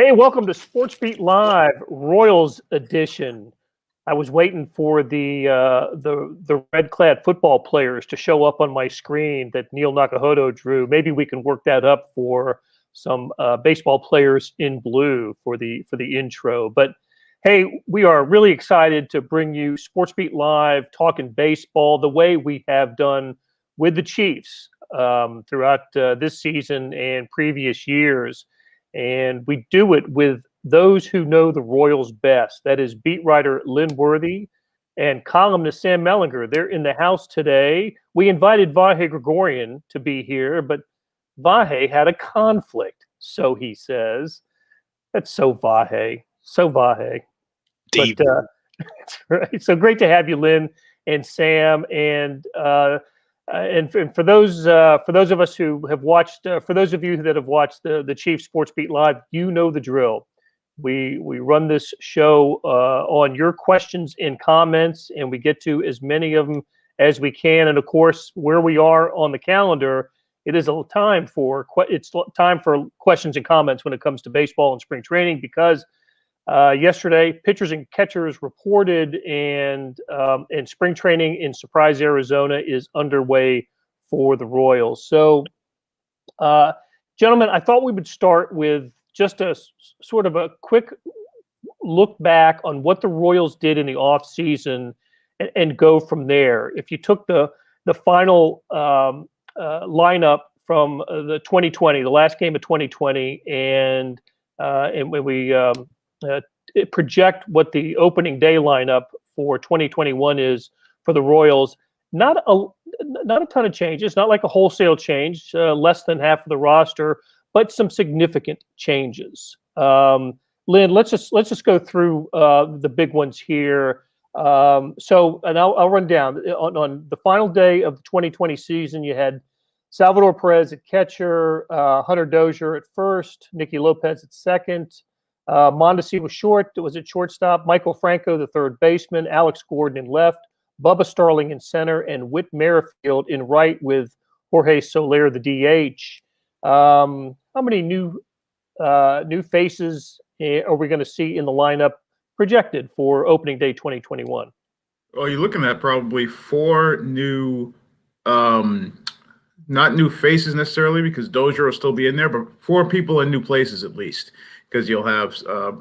Hey, welcome to SportsBeat Live, Royals edition. I was waiting for the red-clad football players to show up on my screen that Neil Nakahodo drew. Maybe we can work that up for some baseball players in blue for the intro. But hey, we are really excited to bring you SportsBeat Live, talking baseball the way we have done with the Chiefs throughout this season and previous years. And we do it with those who know the Royals best. That is beat writer Lynn Worthy and columnist Sam Mellinger. They're in the house today. We invited Vahe Gregorian to be here, but Vahe had a conflict, so he says. That's so Vahe. So Vahe. Deep. But that's right. So great to have you, Lynn and Sam. And for those of us who have watched, for those of you that have watched the Chiefs Sports Beat Live, you know the drill. We run this show on your questions and comments, and we get to as many of them as we can. And of course, where we are on the calendar, it is time for questions and comments when it comes to baseball and spring training, because yesterday, pitchers and catchers reported, and spring training in Surprise, Arizona is underway for the Royals. So, gentlemen, I thought we would start with just a sort of a quick look back on what the Royals did in the offseason and go from there. If you took the final lineup from the 2020, the last game of 2020, and when we project what the opening day lineup for 2021 is for the Royals, not a ton of changes, not like a wholesale change, less than half of the roster, but some significant changes. Lynn, let's just go through the big ones here. And I'll run down on the final day of the 2020 season. You had Salvador Perez at catcher, Hunter Dozier at first, Nicky Lopez at second. Mondesi was at shortstop, Michael Franco, the third baseman, Alex Gordon in left, Bubba Starling in center, and Whit Merrifield in right with Jorge Soler, the DH. How many new faces are we going to see in the lineup projected for opening day 2021? Well, you're looking at probably four new, not new faces necessarily, because Dozier will still be in there, but four people in new places at least. Because you'll have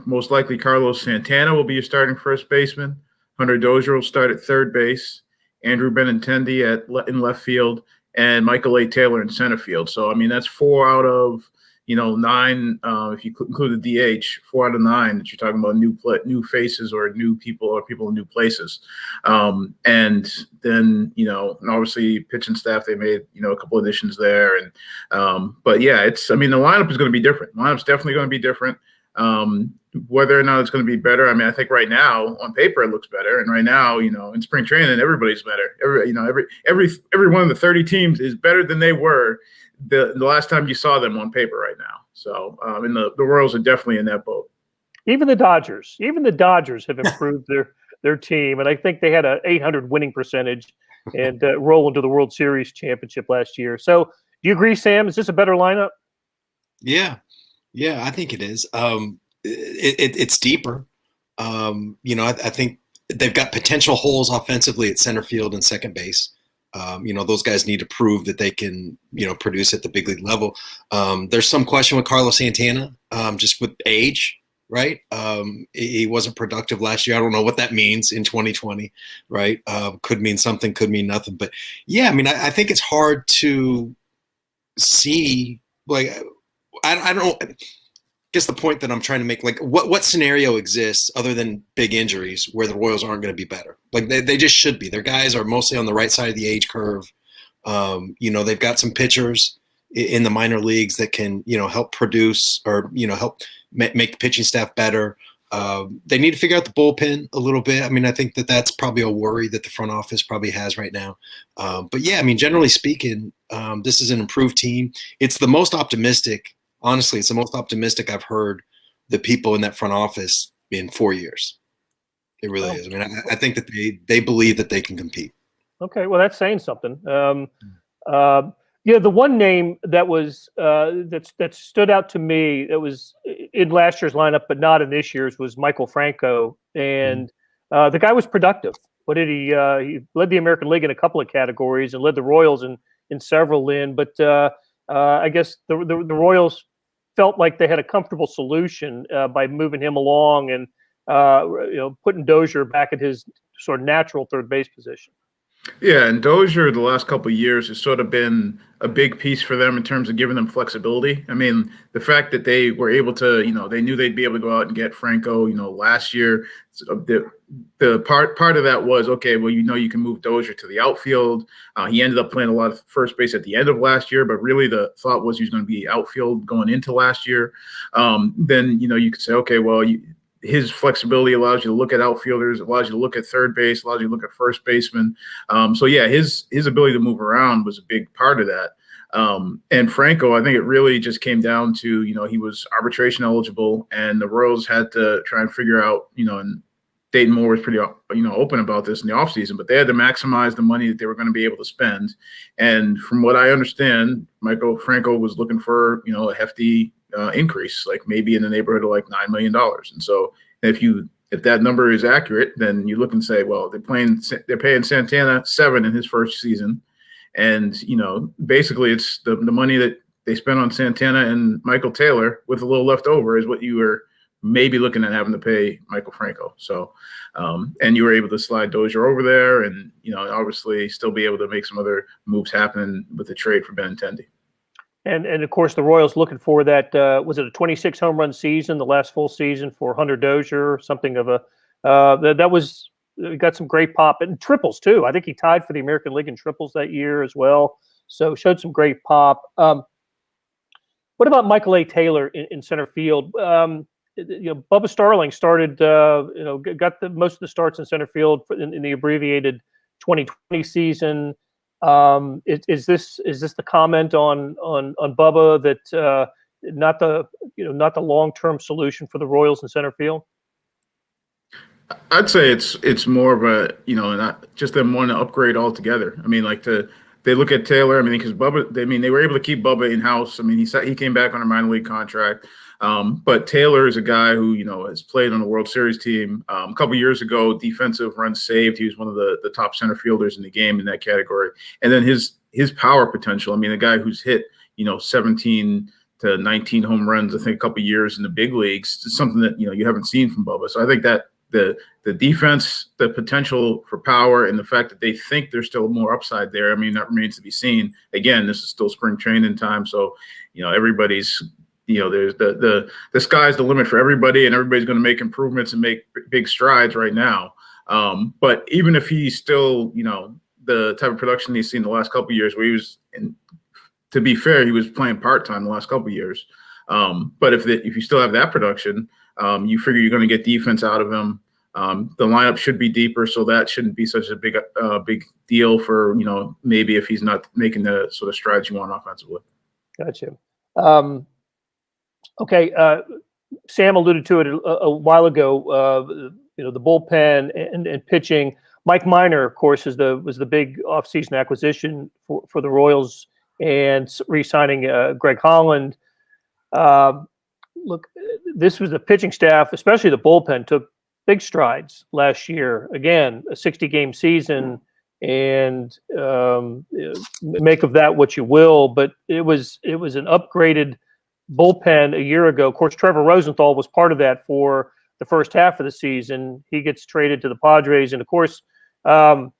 most likely Carlos Santana will be your starting first baseman. Hunter Dozier will start at third base. Andrew Benintendi in left field, and Michael A. Taylor in center field. So, I mean, that's 4 out of 9. If you include the DH, 4 out of 9 that you're talking about new faces or new people or people in new places. And then and obviously pitching staff, they made a couple additions there. And but yeah, the lineup is going to be different. The lineup's definitely going to be different. Whether or not it's going to be better, I mean, I think right now on paper it looks better, and right now in spring training everybody's better. Every one of the 30 teams is better than they were the last time you saw them on paper right now. So, and the Royals are definitely in that boat. Even the Dodgers have improved their team, and I think they had a 800 winning percentage and roll into the World Series championship last year. So, do you agree, Sam? Is this a better lineup? Yeah, I think it is. It's deeper. I think they've got potential holes offensively at center field and second base. Those guys need to prove that they can, produce at the big league level. There's some question with Carlos Santana, just with age, right? He wasn't productive last year. I don't know what that means in 2020, right? Could mean something, could mean nothing. But yeah, I mean, I think it's hard to see, like, I don't know. I guess the point that I'm trying to make, like, what scenario exists other than big injuries where the Royals aren't going to be better? Like, they just should be. Their guys are mostly on the right side of the age curve. They've got some pitchers in the minor leagues that can, help produce or, help make the pitching staff better. They need to figure out the bullpen a little bit. I mean, I think that's probably a worry that the front office probably has right now. But yeah, I mean, generally speaking, this is an improved team. It's the most optimistic. Honestly, it's the most optimistic I've heard the people in that front office in 4 years. It really is. I mean, I think that they believe that they can compete. Okay, well, that's saying something. Yeah, the one name that was that stood out to me that was in last year's lineup, but not in this year's, was Michael Franco, and the guy was productive. What did he? He led the American League in a couple of categories and led the Royals in several. Lynn, but I guess the Royals felt like they had a comfortable solution by moving him along and putting Dozier back at his sort of natural third base position. Yeah, and Dozier the last couple of years has sort of been a big piece for them in terms of giving them flexibility. I mean, the fact that they were able to, they knew they'd be able to go out and get Franco, last year. The part of that was, okay, well, you can move Dozier to the outfield. He ended up playing a lot of first base at the end of last year, but really the thought was he was going to be outfield going into last year. Then, you could say, okay, well, his flexibility allows you to look at outfielders, allows you to look at third base, allows you to look at first baseman. So yeah, his ability to move around was a big part of that. And Franco, I think it really just came down to, he was arbitration eligible, and the Royals had to try and figure out, and Dayton Moore was pretty, open about this in the offseason, but they had to maximize the money that they were going to be able to spend. And from what I understand, Michael Franco was looking for, a hefty increase, like maybe in the neighborhood of like $9 million. And so if that number is accurate, then you look and say, well, they're paying Santana $7 million in his first season. And, basically it's the money that they spent on Santana and Michael Taylor with a little left over is what you were maybe looking at having to pay Michael Franco. So, and you were able to slide Dozier over there and, obviously still be able to make some other moves happen with the trade for Benintendi. And of course, the Royals looking for that, was it a 26 home run season, the last full season for Hunter Dozier, something of a, that was, got some great pop and triples too. I think he tied for the American League in triples that year as well. So showed some great pop. What about Michael A. Taylor in center field? Bubba Starling started, got most of the starts in center field in the abbreviated 2020 season. Is this the comment on Bubba that not the long-term solution for the Royals in center field? I'd say it's more of a not just them wanting to upgrade altogether. I mean, they look at Taylor. I mean, because Bubba, they were able to keep Bubba in house. I mean, he came back on a minor league contract. But Taylor is a guy who, has played on the World Series team. A couple years ago, defensive runs saved. He was one of the top center fielders in the game in that category. And then his power potential. I mean, a guy who's hit, 17 to 19 home runs, I think a couple years in the big leagues, is something that, you haven't seen from Bubba. So I think that the defense, the potential for power, and the fact that they think there's still more upside there, I mean, that remains to be seen. Again, this is still spring training time. So, everybody's – there's the sky's the limit for everybody, and everybody's going to make improvements and make big strides right now. But even if he's still, the type of production he's seen the last couple of years, where he was, to be fair, he was playing part-time the last couple of years. But if you still have that production, you figure you're going to get defense out of him. The lineup should be deeper, so that shouldn't be such a big deal for, maybe if he's not making the sort of strides you want offensively. Gotcha. Okay, Sam alluded to it a while ago. The bullpen and pitching. Mike Minor, of course, was the big offseason acquisition for the Royals, and re-signing Greg Holland. Look, this was the pitching staff, especially the bullpen, took big strides last year. Again, a 60-game season, and make of that what you will. But it was an upgraded bullpen a year ago. Of course, Trevor Rosenthal was part of that for the first half of the season. He gets traded to the Padres, and of course, and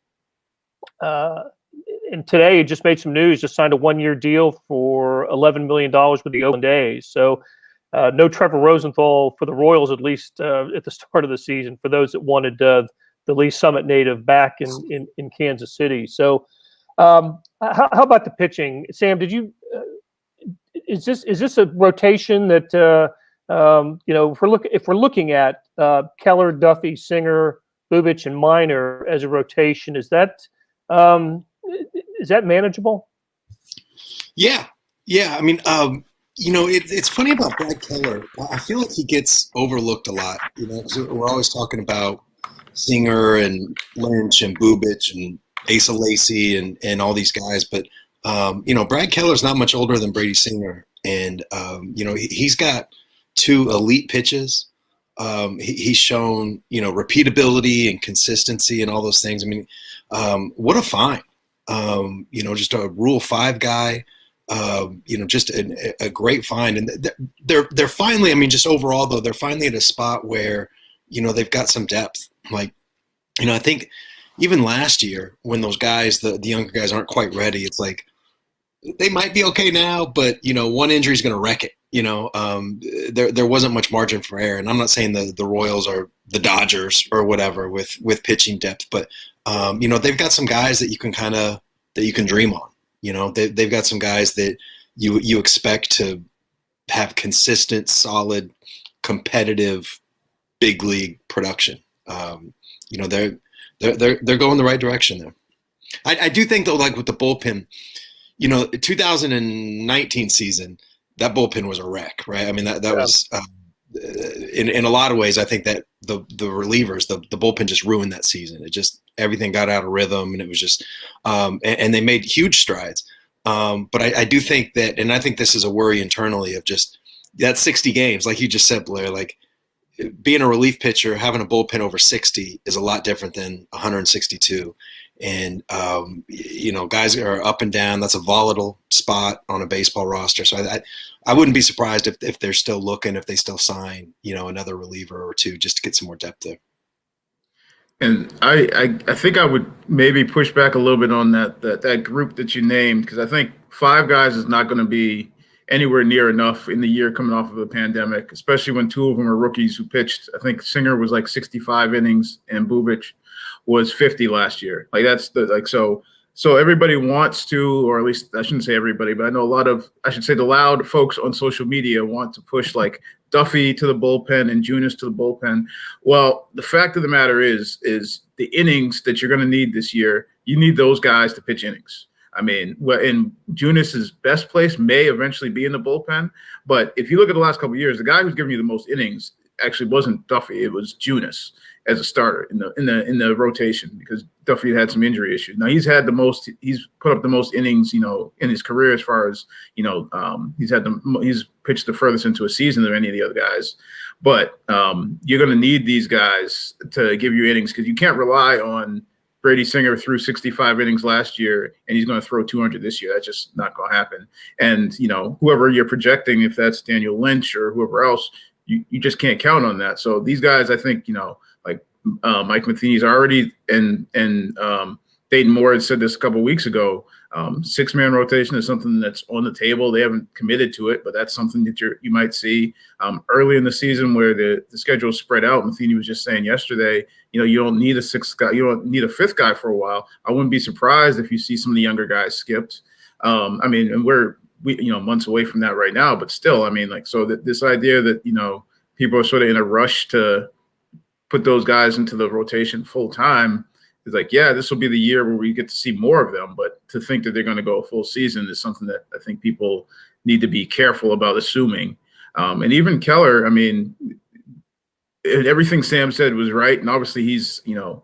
today he just made some news. Just signed a 1-year deal for $11 million with the Oakland A's. So no Trevor Rosenthal for the Royals, at least at the start of the season, for those that wanted the Lee Summit native back in Kansas City. So how about the pitching, Sam? Did you? Is this a rotation that if we're looking at Keller, Duffy, Singer, Bubic, and Minor as a rotation, is that manageable? Yeah. I mean, it's funny about Brad Keller. I feel like he gets overlooked a lot. 'Cause we're always talking about Singer and Lynch and Bubic and Asa Lacy and all these guys, but Brad Keller's not much older than Brady Singer, and he's got two elite pitches. He's shown repeatability and consistency and all those things. I mean, what a find! Just a Rule 5 guy. Just a great find, and they're finally. I mean, just overall though, they're finally at a spot where they've got some depth. Like, I think even last year when those guys, the younger guys, aren't quite ready, it's like they might be okay now, but one injury is going to wreck it. There wasn't much margin for error, and I'm not saying the Royals are the Dodgers or whatever with pitching depth, but they've got some guys that you can dream on. They've got some guys that you expect to have consistent, solid, competitive, big league production. They're going the right direction there. I do think though, like with the bullpen, 2019 season, that bullpen was a wreck, right? I mean, that was in a lot of ways. I think that the relievers, the bullpen just ruined that season. It just everything got out of rhythm, and it was just and they made huge strides. But I do think that, and I think this is a worry internally of just that 60 games, like you just said, Blair. Like being a relief pitcher, having a bullpen over 60 is a lot different than 162. And, guys are up and down. That's a volatile spot on a baseball roster. So I wouldn't be surprised if they're still looking, if they still sign, another reliever or two just to get some more depth there. And I think I would maybe push back a little bit on that group that you named, because I think 5 guys is not going to be anywhere near enough in the year coming off of a pandemic, especially when 2 of them are rookies who pitched. I think Singer was like 65 innings and Bubic was 50 last year. Like that's so everybody wants to, or at least I shouldn't say everybody, but I know the loud folks on social media want to push like Duffy to the bullpen and Junis to the bullpen. Well, the fact of the matter is the innings that you're going to need this year, you need those guys to pitch innings. I mean, in Junis's best place may eventually be in the bullpen, but if you look at the last couple of years, the guy who's giving you the most innings actually wasn't Duffy; it was Junis as a starter in the rotation, because Duffy had some injury issues. Now he's put up the most innings, in his career as far as he's pitched the furthest into a season of any of the other guys. But you're going to need these guys to give you innings, because you can't rely on Brady Singer threw 65 innings last year and he's going to throw 200 this year. That's just not going to happen. And, whoever you're projecting, if that's Daniel Lynch or whoever else, you just can't count on that. So these guys, I think, like Mike Matheny's already, and Dayton Moore had said this a couple of weeks ago, 6-man rotation is something that's on the table. They haven't committed to it, but that's something that you might see early in the season where the schedule is spread out. Matheny was just saying yesterday, you don't need a 6th guy. You don't need a 5th guy for a while. I wouldn't be surprised if you see some of the younger guys skipped. And we're months away from that right now, but still, this idea that, people are sort of in a rush to put those guys into the rotation full time is like, yeah, this will be the year where we get to see more of them. But to think that they're going to go a full season is something that I think people need to be careful about assuming. And even Keller, everything Sam said was right. And obviously he's,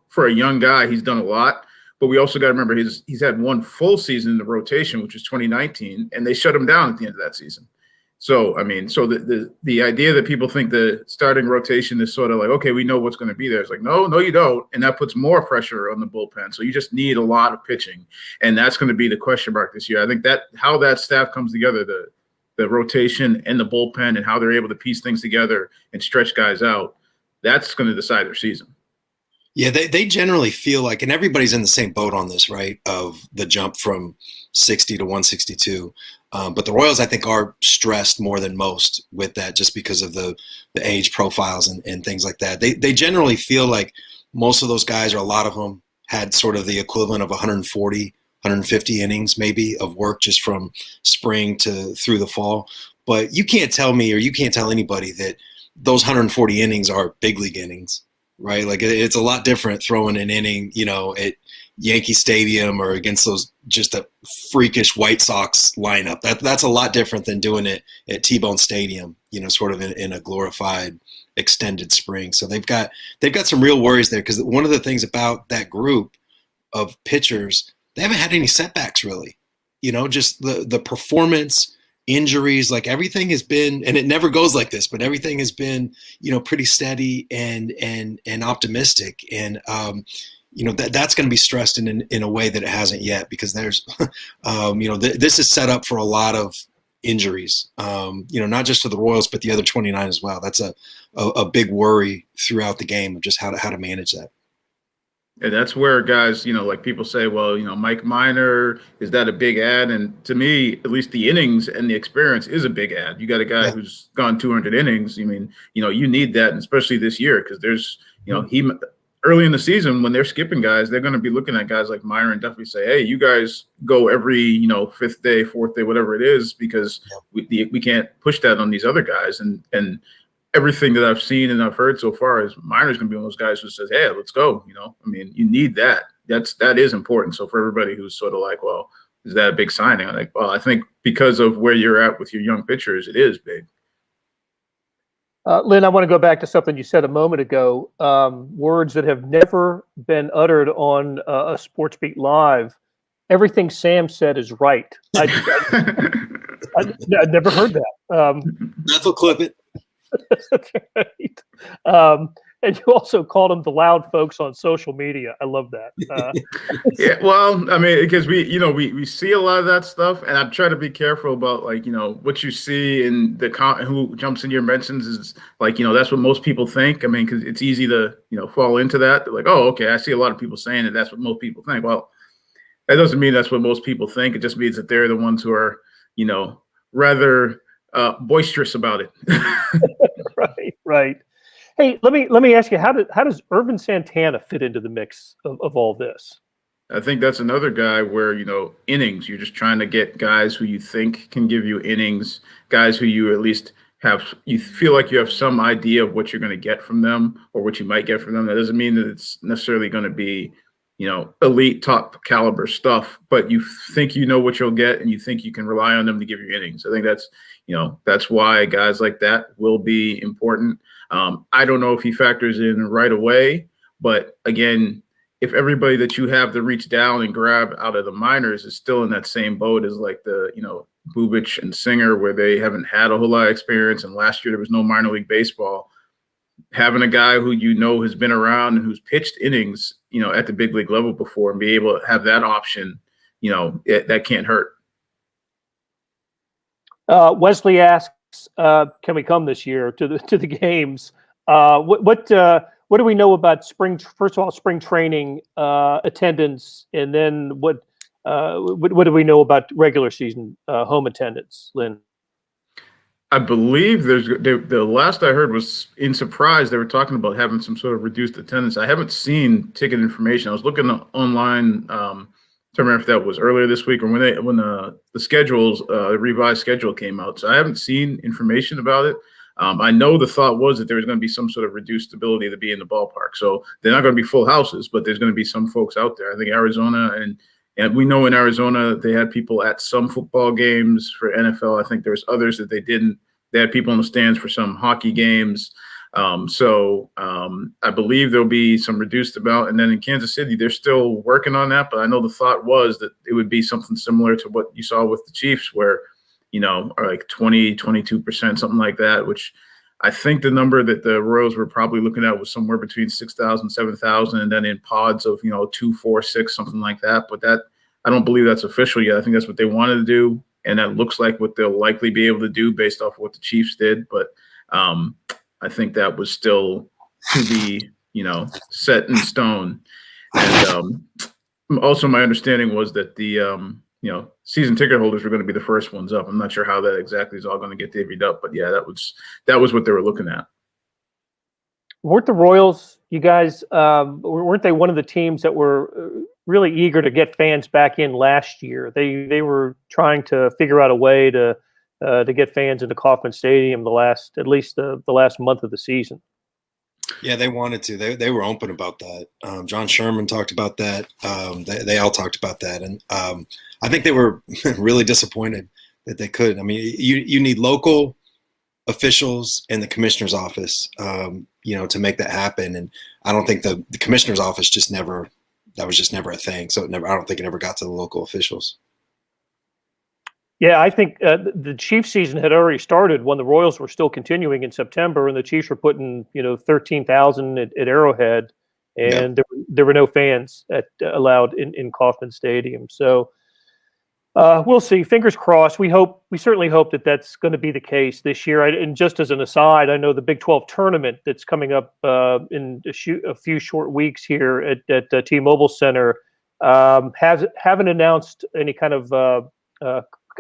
for a young guy, he's done a lot. But we also got to remember he's had one full season in the rotation, which was 2019, and they shut him down at the end of that season. So, the idea that people think the starting rotation is sort of like, okay, we know what's going to be there. It's like, no, you don't. And that puts more pressure on the bullpen. So you just need a lot of pitching. And that's going to be the question mark this year. I think that how that staff comes together, the rotation and the bullpen, and how they're able to piece things together and stretch guys out, that's going to decide their season. Yeah, they generally feel like, and everybody's in the same boat on this, right, of the jump from 60 to 162. But the Royals, I think, are stressed more than most with that, just because of the age profiles and things like that. They generally feel like most of those guys, or a lot of them, had sort of the equivalent of 140, 150 innings maybe of work just from spring to through the fall. But you can't tell me, or you can't tell anybody, that those 140 innings are big league innings. Right, like it's a lot different throwing an inning, at Yankee Stadium or against those just a freakish White Sox lineup. That's a lot different than doing it at T-Bone Stadium, sort of in a glorified extended spring. So they've got some real worries there, because one of the things about that group of pitchers, they haven't had any setbacks really. just the performance, injuries, like everything has been, and it never goes like this, but everything has been, pretty steady and optimistic. And, that's going to be stressed in a way that it hasn't yet, because there's, this is set up for a lot of injuries, not just to the Royals, but the other 29 as well. That's a big worry throughout the game of just how to manage that. And that's where guys, like people say, well, Mike Minor, is that a big ad? And to me, at least the innings and the experience is a big ad. You got a guy who's gone 200 innings. I mean, you need that, and especially this year, because there's, he early in the season when they're skipping guys, they're going to be looking at guys like Minor and definitely say, hey, you guys go every, fifth day, fourth day, whatever it is, because we can't push that on these other guys. And everything that I've seen and I've heard so far is Minor's going to be one of those guys who says, hey, let's go. I mean, you need that. That is important. So for everybody who's sort of like, well, is that a big signing? I'm like, well, I think because of where you're at with your young pitchers, it is big. Lynn, I want to go back to something you said a moment ago, words that have never been uttered on a SportsBeat Live. Everything Sam said is right. I never heard that. That's will clip it. That's right. And you also called them the loud folks on social media. I love that. Yeah, well, I mean, because we see a lot of that stuff, and I'm trying to be careful about what you see in the who jumps in your mentions is that's what most people think. I mean, because it's easy to fall into that. They're like, oh, okay, I see a lot of people saying that that's what most people think. Well, that doesn't mean that's what most people think. It just means that they're the ones who are rather boisterous about it. Right. Hey, let me ask you, how does Urban Santana fit into the mix of all this? I think that's another guy where, innings, you're just trying to get guys who you think can give you innings, guys who you at least you feel like you have some idea of what you're going to get from them or what you might get from them. That doesn't mean that it's necessarily going to be, elite top caliber stuff, but you think what you'll get and you think you can rely on them to give you innings. I think that's why guys like that will be important. I don't know if he factors in right away, but again, if everybody that you have to reach down and grab out of the minors is still in that same boat as like the, Bubic and Singer, where they haven't had a whole lot of experience, and last year there was no minor league baseball, having a guy who has been around and who's pitched innings, at the big league level before, and be able to have that option, that can't hurt. Wesley asks, can we come this year to the games? What do we know about first of all, spring training attendance, and then what do we know about regular season home attendance, Lynn? I believe the last I heard was in Surprise. They were talking about having some sort of reduced attendance. I haven't seen ticket information. I was looking online. I don't remember if that was earlier this week or when the schedules, the revised schedule came out. So I haven't seen information about it. I know the thought was that there was going to be some sort of reduced ability to be in the ballpark. So they're not going to be full houses, but there's going to be some folks out there. I think Arizona and we know in Arizona they had people at some football games for NFL. I think there's others that they didn't. They had people in the stands for some hockey games. So I believe there'll be some reduced amount. And then in Kansas City, they're still working on that. But I know the thought was that it would be something similar to what you saw with the Chiefs, where, are like 20, 22%, something like that, which I think the number that the Royals were probably looking at was somewhere between 6,000, 7,000, and then in pods of, 2, 4, 6, something like that. But that, I don't believe that's official yet. I think that's what they wanted to do. And that looks like what they'll likely be able to do based off of what the Chiefs did. But I think that was still to be, set in stone. And also my understanding was that the, season ticket holders were going to be the first ones up. I'm not sure how that exactly is all going to get divvied up, but yeah, that was what they were looking at. Weren't the Royals, you guys, weren't they one of the teams that were really eager to get fans back in last year? They were trying to figure out a way to get fans into Kauffman Stadium at least the last month of the season. Yeah, they wanted to. They were open about that. John Sherman talked about that. They all talked about that, and I think they were really disappointed that they couldn't. I mean, you need local officials in the commissioner's office, to make that happen. And I don't think the commissioner's office that was just never a thing. So I don't think it ever got to the local officials. Yeah, I think the Chiefs season had already started when the Royals were still continuing in September, and the Chiefs were putting 13,000 at Arrowhead, Yeah. and there were no fans allowed in Kauffman Stadium. So we'll see. Fingers crossed. We certainly hope that that's going to be the case this year. And just as an aside, I know the Big 12 tournament that's coming up in a few short weeks here at T-Mobile Center haven't announced any kind of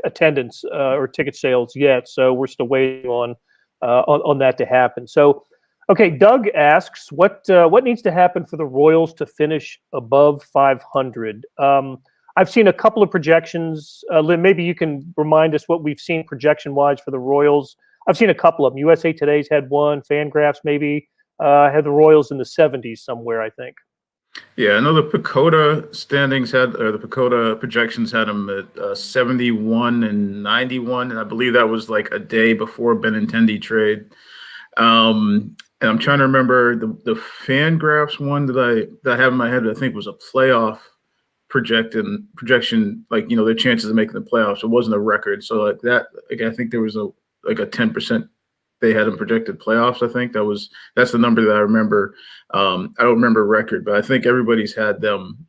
attendance or ticket sales yet. So we're still waiting on that to happen. So, okay, Doug asks, what needs to happen for the Royals to finish above 500? I've seen a couple of projections. Lynn, maybe you can remind us what we've seen projection-wise for the Royals. I've seen a couple of them. USA Today's had one. Fangraphs maybe had the Royals in the 70s somewhere, I think. Yeah, I know the Pacoda the Pacoda projections had them at 71 and 91, and I believe that was like a day before Benintendi trade. And I'm trying to remember the Fangraphs one that I have in my head. I think was a playoff projection, like their chances of making the playoffs. It wasn't a record, so like that. Like I think there was a 10%. They had them projected playoffs. I think that's the number that I remember. I don't remember record, but I think everybody's had them.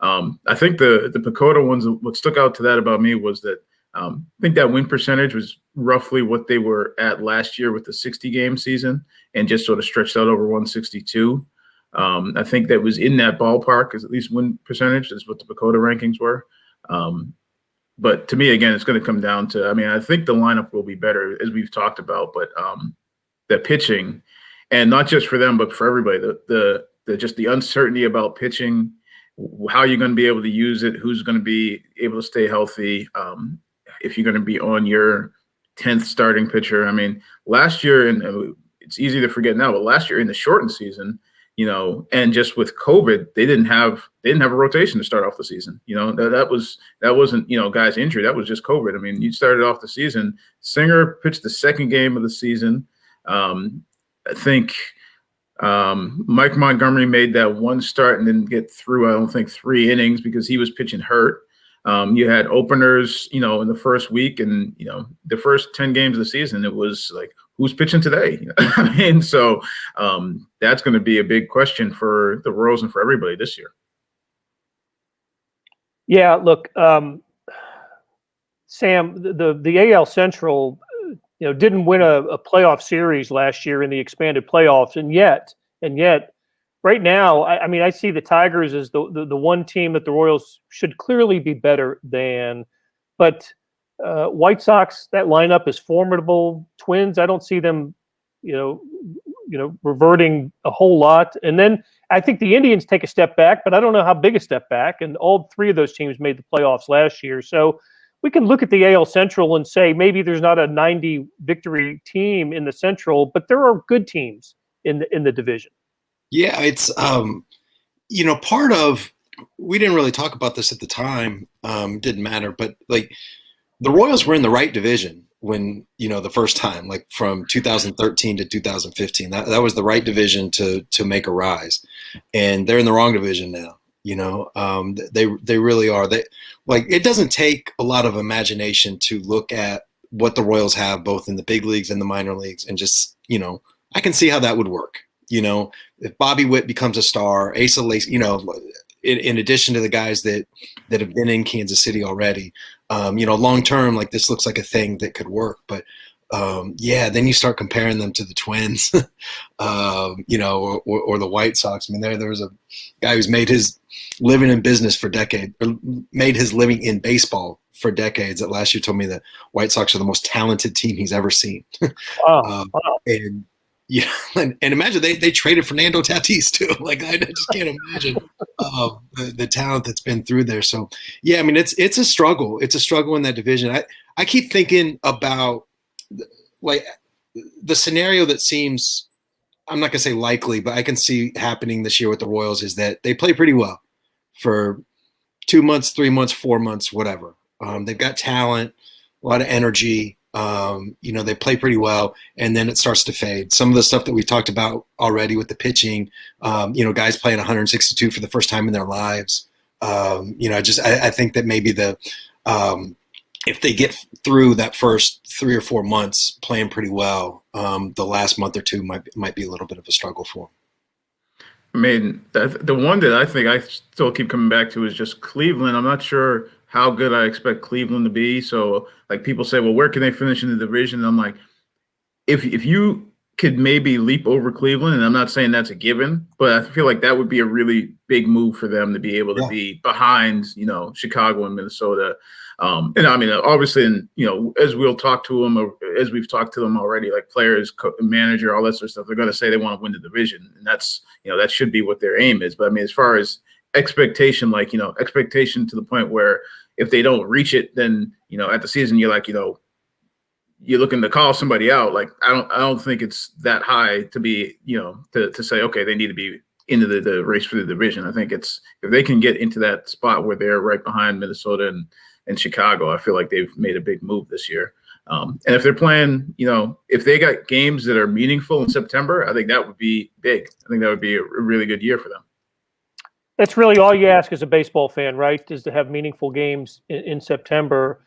I think the Pacoda ones. What stuck out to that about me was that I think that win percentage was roughly what they were at last year with the 60-game season, and just sort of stretched out over 162. I think that was in that ballpark, as at least win percentage is what the Pacoda rankings were. But to me, again, it's going to come down to, I think the lineup will be better, as we've talked about, but the pitching, and not just for them, but for everybody, the just the uncertainty about pitching, how you're going to be able to use it, who's going to be able to stay healthy, if you're going to be on your 10th starting pitcher. Last year, and it's easy to forget now, but last year in the shortened season, and just with COVID, they didn't have a rotation to start off the season. That wasn't guys injured. That was just COVID. You started off the season. Singer pitched the second game of the season. I think Mike Montgomery made that one start and didn't get through, I don't think, 3 innings because he was pitching hurt. You had openers, in the first week, and the first 10 games of the season, it was like, who's pitching today? So that's going to be a big question for the Royals and for everybody this year. Yeah, look, Sam, the AL Central, didn't win a playoff series last year in the expanded playoffs, and yet, right now, I see the Tigers as the one team that the Royals should clearly be better than, but White Sox, that lineup is formidable. Twins, I don't see them, reverting a whole lot. And then I think the Indians take a step back, but I don't know how big a step back. And all 3 of those teams made the playoffs last year. So we can look at the AL Central and say maybe there's not a 90 victory team in the Central, but there are good teams in the division. Yeah, it's part of, we didn't really talk about this at the time. Didn't matter, but like the Royals were in the right division when, the first time, like from 2013 to 2015, that was the right division to make a rise, and they're in the wrong division now. They really are. It doesn't take a lot of imagination to look at what the Royals have both in the big leagues and the minor leagues, and just, I can see how that would work. If Bobby Witt becomes a star, Asa Lace, in addition to the guys that have been in Kansas City already, long term, like this looks like a thing that could work. But then you start comparing them to the Twins, or the White Sox. There was a guy who's made his living in business for decades, or made his living in baseball for decades, that last year told me that White Sox are the most talented team he's ever seen. Wow. And yeah, and imagine they traded Fernando Tatis too. Like I just can't imagine the talent that's been through there. So yeah, it's a struggle. It's a struggle in that division. I keep thinking about like the scenario that seems, I'm not gonna say likely, but I can see happening this year with the Royals is that they play pretty well for 2 months, 3 months, 4 months, whatever. They've got talent, a lot of energy. They play pretty well, and then it starts to fade. Some of the stuff that we talked about already with the pitching, guys playing 162 for the first time in their lives. I think that maybe the if they get through that first 3 or 4 months playing pretty well, the last month or two might be a little bit of a struggle for them. I mean, the one that I think I still keep coming back to is just Cleveland. I'm not sure how good I expect Cleveland to be. So, like, people say, well, where can they finish in the division? And I'm like, if you could maybe leap over Cleveland, and I'm not saying that's a given, but I feel like that would be a really big move for them to be able to be behind, Chicago and Minnesota. And I mean, obviously, and as we'll talk to them, or as we've talked to them already, like players, manager, all that sort of stuff, they're going to say they want to win the division, and that's that should be what their aim is. But I mean, as far as expectation, expectation to the point where if they don't reach it, then at the season you're like, you're looking to call somebody out. Like I don't think it's that high to be to say okay, they need to be into the race for the division. I think it's if they can get into that spot where they're right behind Minnesota and Chicago, I feel like they've made a big move this year. And if they're playing, if they got games that are meaningful in September, I think that would be big. I think that would be a really good year for them. That's really all you ask as a baseball fan, right? Is to have meaningful games in September.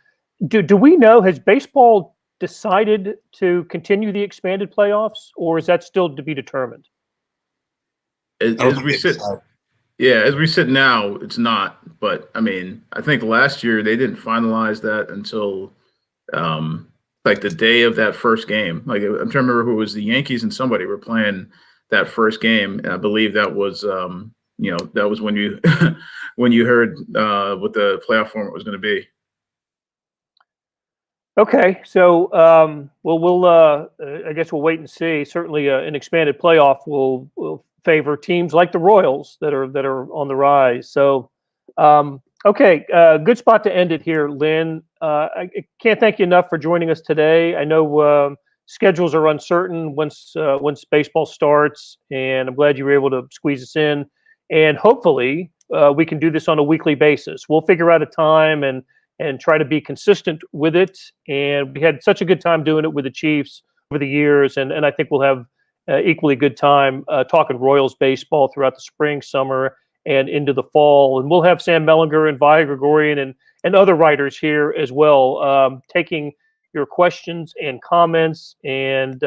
Do we know, has baseball decided to continue the expanded playoffs, or is that still to be determined? As we sit now, it's not. But I mean, I think last year they didn't finalize that until like the day of that first game. Like I'm trying to remember who it was, the Yankees and somebody were playing that first game, and I believe that was that was when you when you heard what the playoff format was going to be. Okay, so we'll I guess we'll wait and see. Certainly, an expanded playoff will favor teams like the Royals that are on the rise. So, okay, good spot to end it here, Lynn. I can't thank you enough for joining us today. I know schedules are uncertain once baseball starts, and I'm glad you were able to squeeze us in. And hopefully, we can do this on a weekly basis. We'll figure out a time and try to be consistent with it. And we had such a good time doing it with the Chiefs over the years, and I think we'll have equally good time talking Royals baseball throughout the spring, summer, and into the fall. And we'll have Sam Mellinger and Vi Gregorian and other writers here as well, taking your questions and comments. And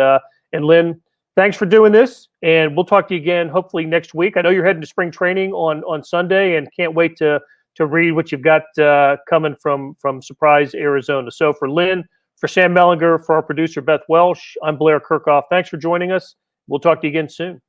Lynn, thanks for doing this, and we'll talk to you again hopefully next week. I know you're heading to spring training on Sunday, and can't wait to read what you've got coming from Surprise, Arizona. So for Lynn, for Sam Mellinger, for our producer Beth Welsh, I'm Blair Kerkhoff. Thanks for joining us. We'll talk to you again soon.